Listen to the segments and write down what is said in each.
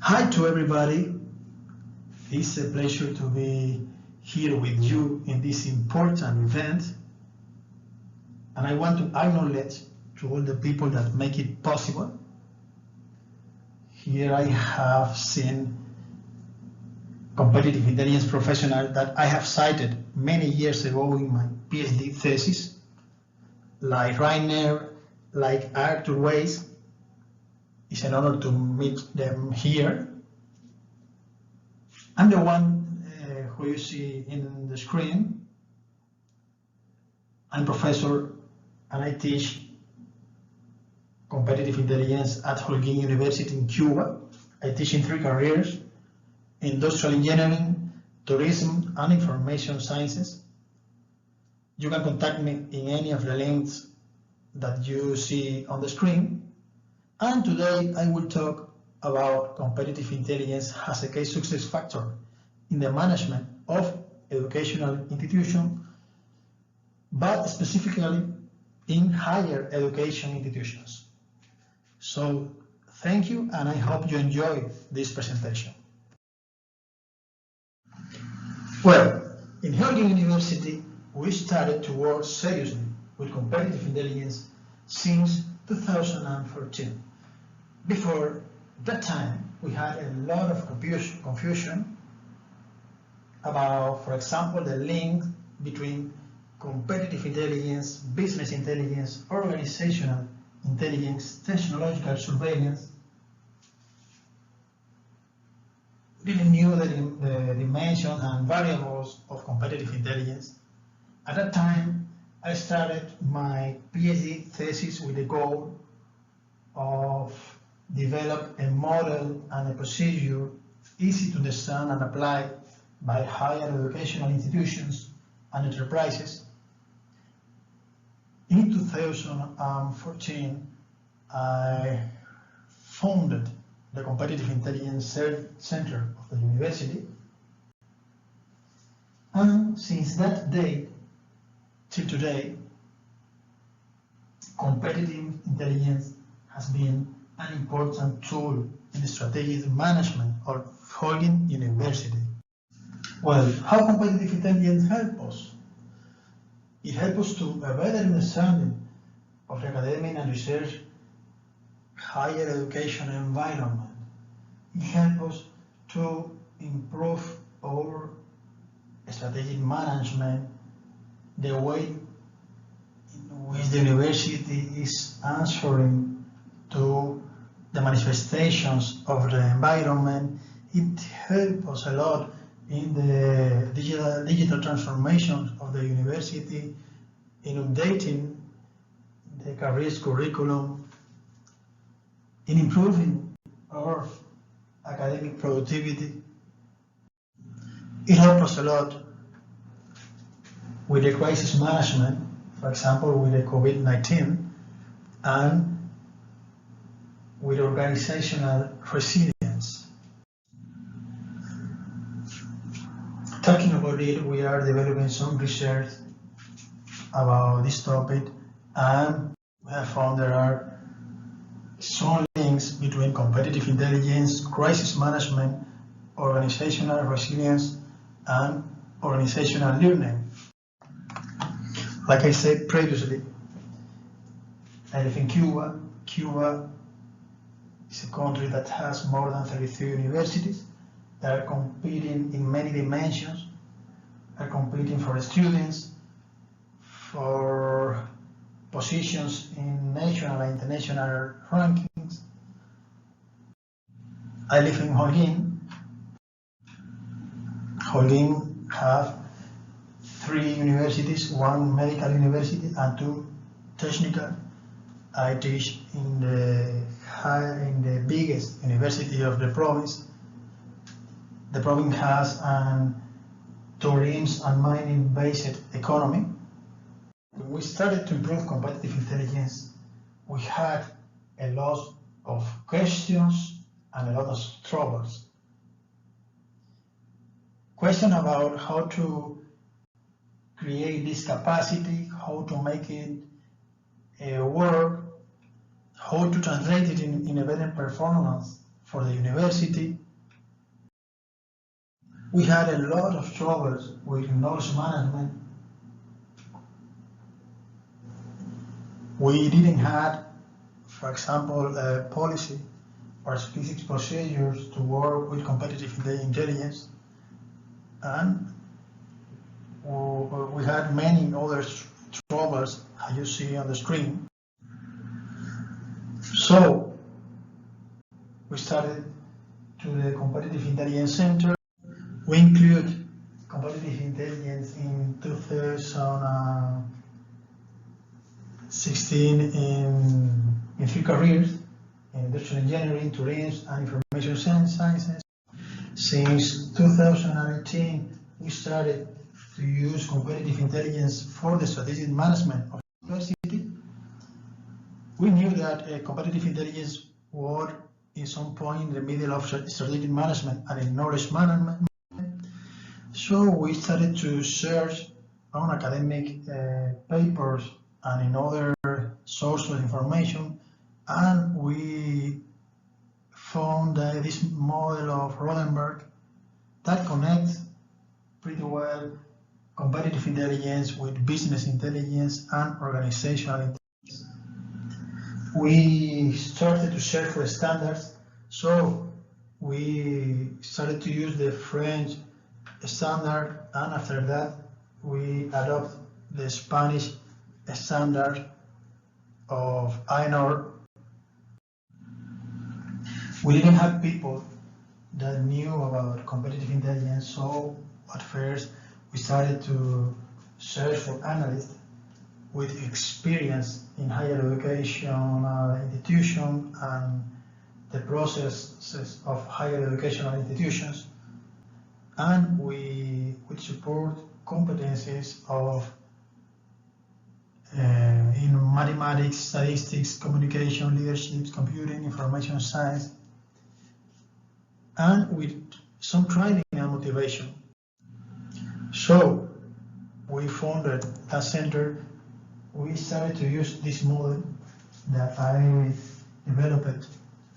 Hi to everybody. It's a pleasure to be here with you in this important event. And I want to acknowledge to all the people that make it possible. Here I have seen competitive intelligence professionals that I have cited many years ago in my PhD thesis, like Rainer, like Arthur Weiss. It's an honor to meet them here. I'm the one who you see in the screen. I'm professor and I teach competitive intelligence at Holguín University in Cuba. I teach in 3 careers: industrial engineering, tourism, and information sciences. You can contact me in any of the links that you see on the screen. And today I will talk about competitive intelligence as a key success factor in the management of educational institutions, but specifically in higher education institutions. So thank you, and I hope you enjoy this presentation. Well, in Holguín University, we started to work seriously with competitive intelligence since 2014. Before that time, we had a lot of confusion about, for example, the link between competitive intelligence, business intelligence, organizational intelligence, technological surveillance. We didn't know the dimensions and variables of competitive intelligence. At that time, I started my PhD thesis with the goal of develop a model and a procedure easy to understand and apply by higher educational institutions and enterprises. In 2014, I founded the Competitive Intelligence Center of the university, and since that day till today, competitive intelligence has been an important tool in the strategic management of Holguín University. Well, how competitive intelligence helps us? It helps us to a better understanding of the academic and research higher education environment. It helps us to improve our strategic management, the way in which the university is answering to the manifestations of the environment. It helps us a lot in the digital transformation of the university, in updating the careers curriculum, in improving our academic productivity. It helps us a lot with the crisis management, for example, with the COVID-19, and with organizational resilience. Talking about it, we are developing some research about this topic, and we have found there are some links between competitive intelligence, crisis management, organizational resilience, and organizational learning. Like I said previously, I live in Cuba. Cuba is a country that has more than 33 universities that are competing in many dimensions, are competing for students, for positions in national and international rankings. I live in Holguín. Holguín have 3 universities, 1 medical university and 2 technical. I teach in the biggest university of the province. The province has an tourism and mining based economy. When we started to improve competitive intelligence, we had a lot of questions and a lot of troubles. Question about how to create this capacity, how to make it work, how to translate it in a better performance for the university. We had a lot of troubles with knowledge management. We didn't have, for example, a policy or specific procedures to work with competitive intelligence, and we had many other troubles, as you see on the screen. So we started to the Competitive Intelligence Center. We include competitive intelligence in 2016 in 3 careers: in industrial engineering, tourism, and information sciences. Since 2018, we started to use competitive intelligence for the strategic management of the university. We knew that competitive intelligence was in some point in the middle of strategic management and in knowledge management. So we started to search on academic papers and in other sources of information, and we found this model of Rodenberg that connects pretty well competitive intelligence with business intelligence and organizational intelligence. We started to search for standards, so we started to use the French standard, and after that we adopt the Spanish standard of INOR. We didn't have people that knew about competitive intelligence, so at first we started to search for analysts with experience in higher education institutions and the processes of higher educational institutions, and we would support competencies of in mathematics, statistics, communication, leadership, computing, information science, and with some training and motivation. So we founded that center. We started to use this model that I developed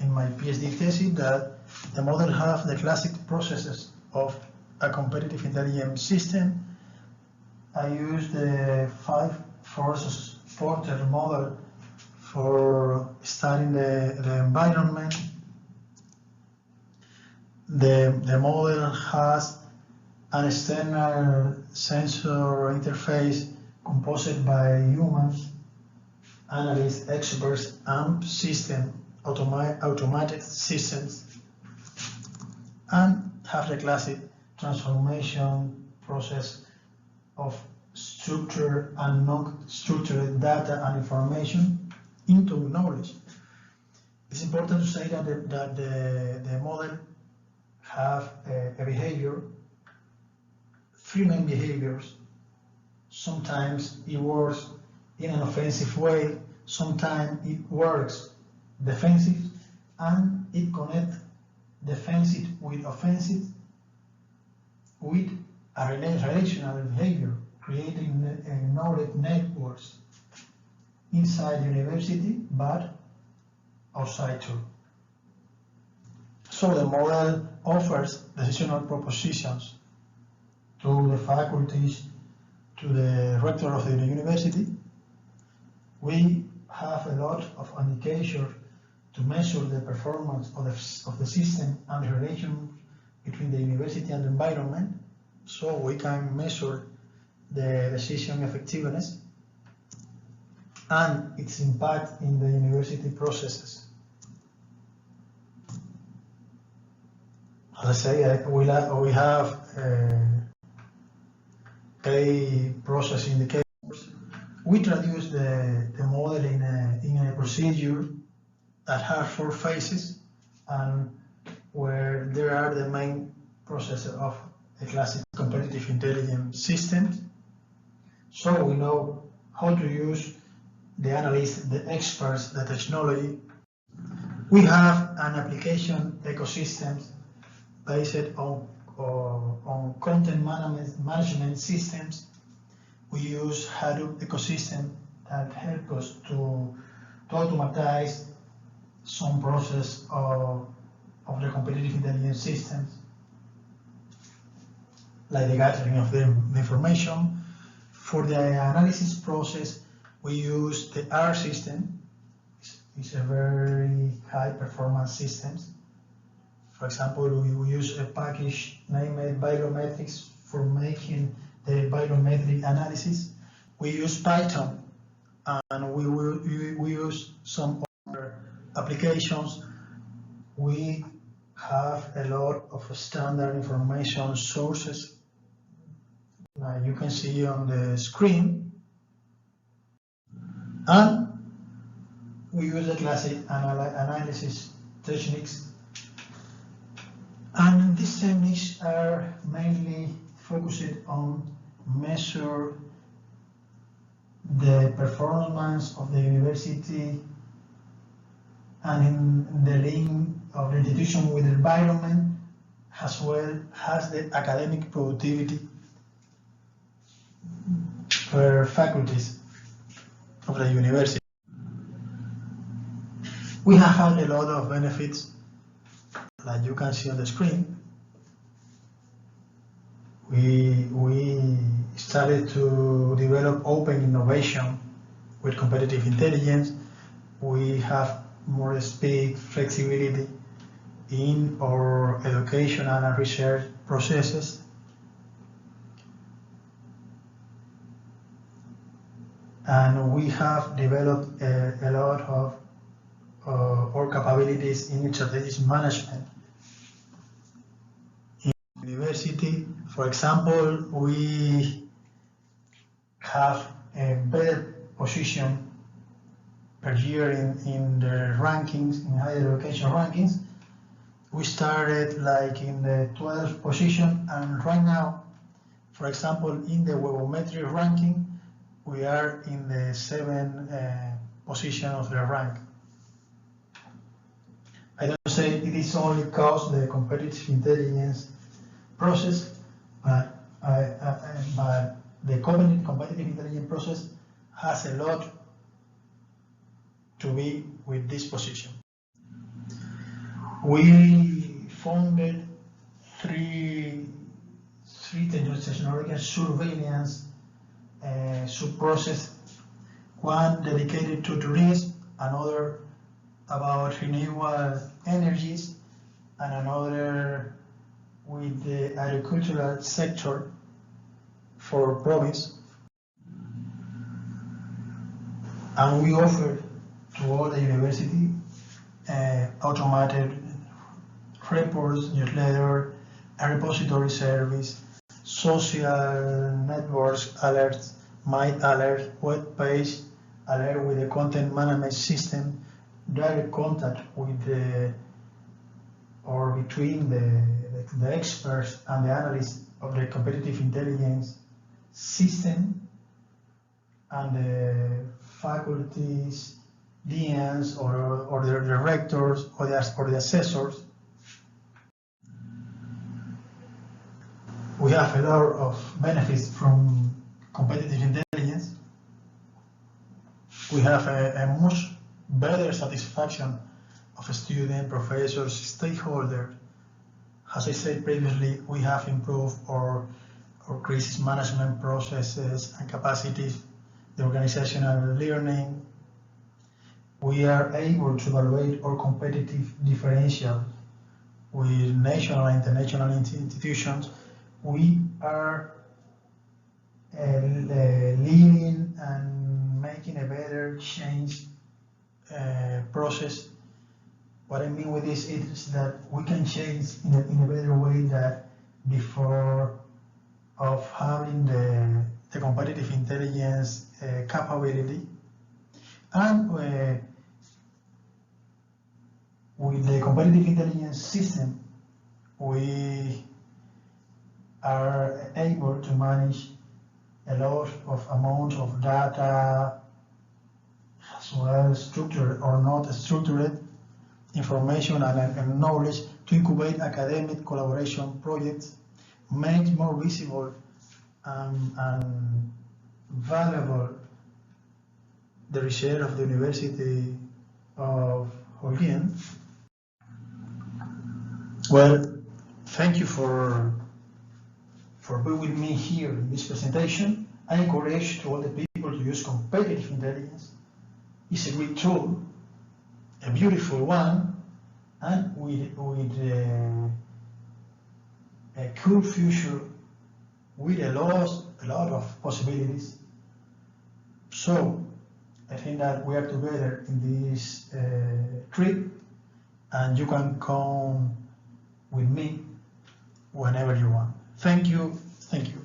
in my PhD thesis, that the model has the classic processes of a competitive intelligence system. I used the 5 forces Porter model for studying the environment. The model has an external sensor interface composed by humans, analysts, experts, and automated systems, and have the classic transformation process of structured and non-structured data and information into knowledge. It's important to say that the model have a behavior, 3 main behaviors. Sometimes it works in an offensive way, sometimes it works defensive, and it connects defensive with offensive with a relational behavior, creating knowledge networks inside the university but outside too. So the model offers decisional propositions to the faculties, to the rector of the university. We have a lot of indicators to measure the performance of the system and the relation between the university and the environment, so we can measure the decision effectiveness and its impact in the university processes. As I say, we have a process indicators. We traduce the model in a procedure that has 4 phases, and where there are the main processes of a classic competitive intelligence system. So we know how to use the analysts, the experts, the technology. We have an application ecosystem based on content management systems. We use Hadoop ecosystem that help us to automatize some process of of the competitive intelligence systems, like the gathering of the information. For the analysis process, we use the R system. It's a very high performance system. For example, we use a package named Biometrics for making the biometric analysis. We use Python, and we use some other applications. We have a lot of standard information sources, like you can see on the screen, and we use the classic analysis techniques. And these techniques are mainly focused on measure the performance of the university and in the link of the institution with the environment, as well as the academic productivity per faculties of the university. We have had a lot of benefits, like you can see on the screen. We started to develop open innovation with competitive intelligence. We have more speed, flexibility in our educational and research processes. And we have developed a lot of our capabilities in strategic management. In university, for example, we have a better position per year in the rankings, in higher education rankings. We started like in the 12th position, and right now, for example, in the Webometrics ranking, we are in the 7th position of the rank. I don't say it is only because the competitive intelligence process, but the competitive intelligence process has a lot to be with this position. We founded three technological surveillance sub-process, one dedicated to tourism, another about renewable energies, and another with the agricultural sector for province. And we offer to all the university automated reports, newsletter, a repository service, social networks alerts, My Alert, web page alert with the content management system, direct contact with the or between the experts and the analysts of the competitive intelligence system and the faculties, deans, or the directors or the assessors. We have a lot of benefits from competitive intelligence. We have a much better satisfaction of students, professors, stakeholders. As I said previously, we have improved our crisis management processes and capacities, the organizational learning. We are able to evaluate our competitive differential with national and international institutions. We are leading and making a better change process. What I mean with this is that we can change in a better way than before of having the competitive intelligence capability. And with the competitive intelligence system, we are able to manage a lot of amount of data, as well as structured or not structured information and knowledge to incubate academic collaboration projects, make more visible and valuable the research of the University of Holguín. Well, thank you for being with me here in this presentation. I encourage to all the people to use competitive intelligence. It's a great tool, a beautiful one, and with a cool future with a lot of possibilities. So I think that we are together in this trip, and you can come with me whenever you want. Thank you. Thank you.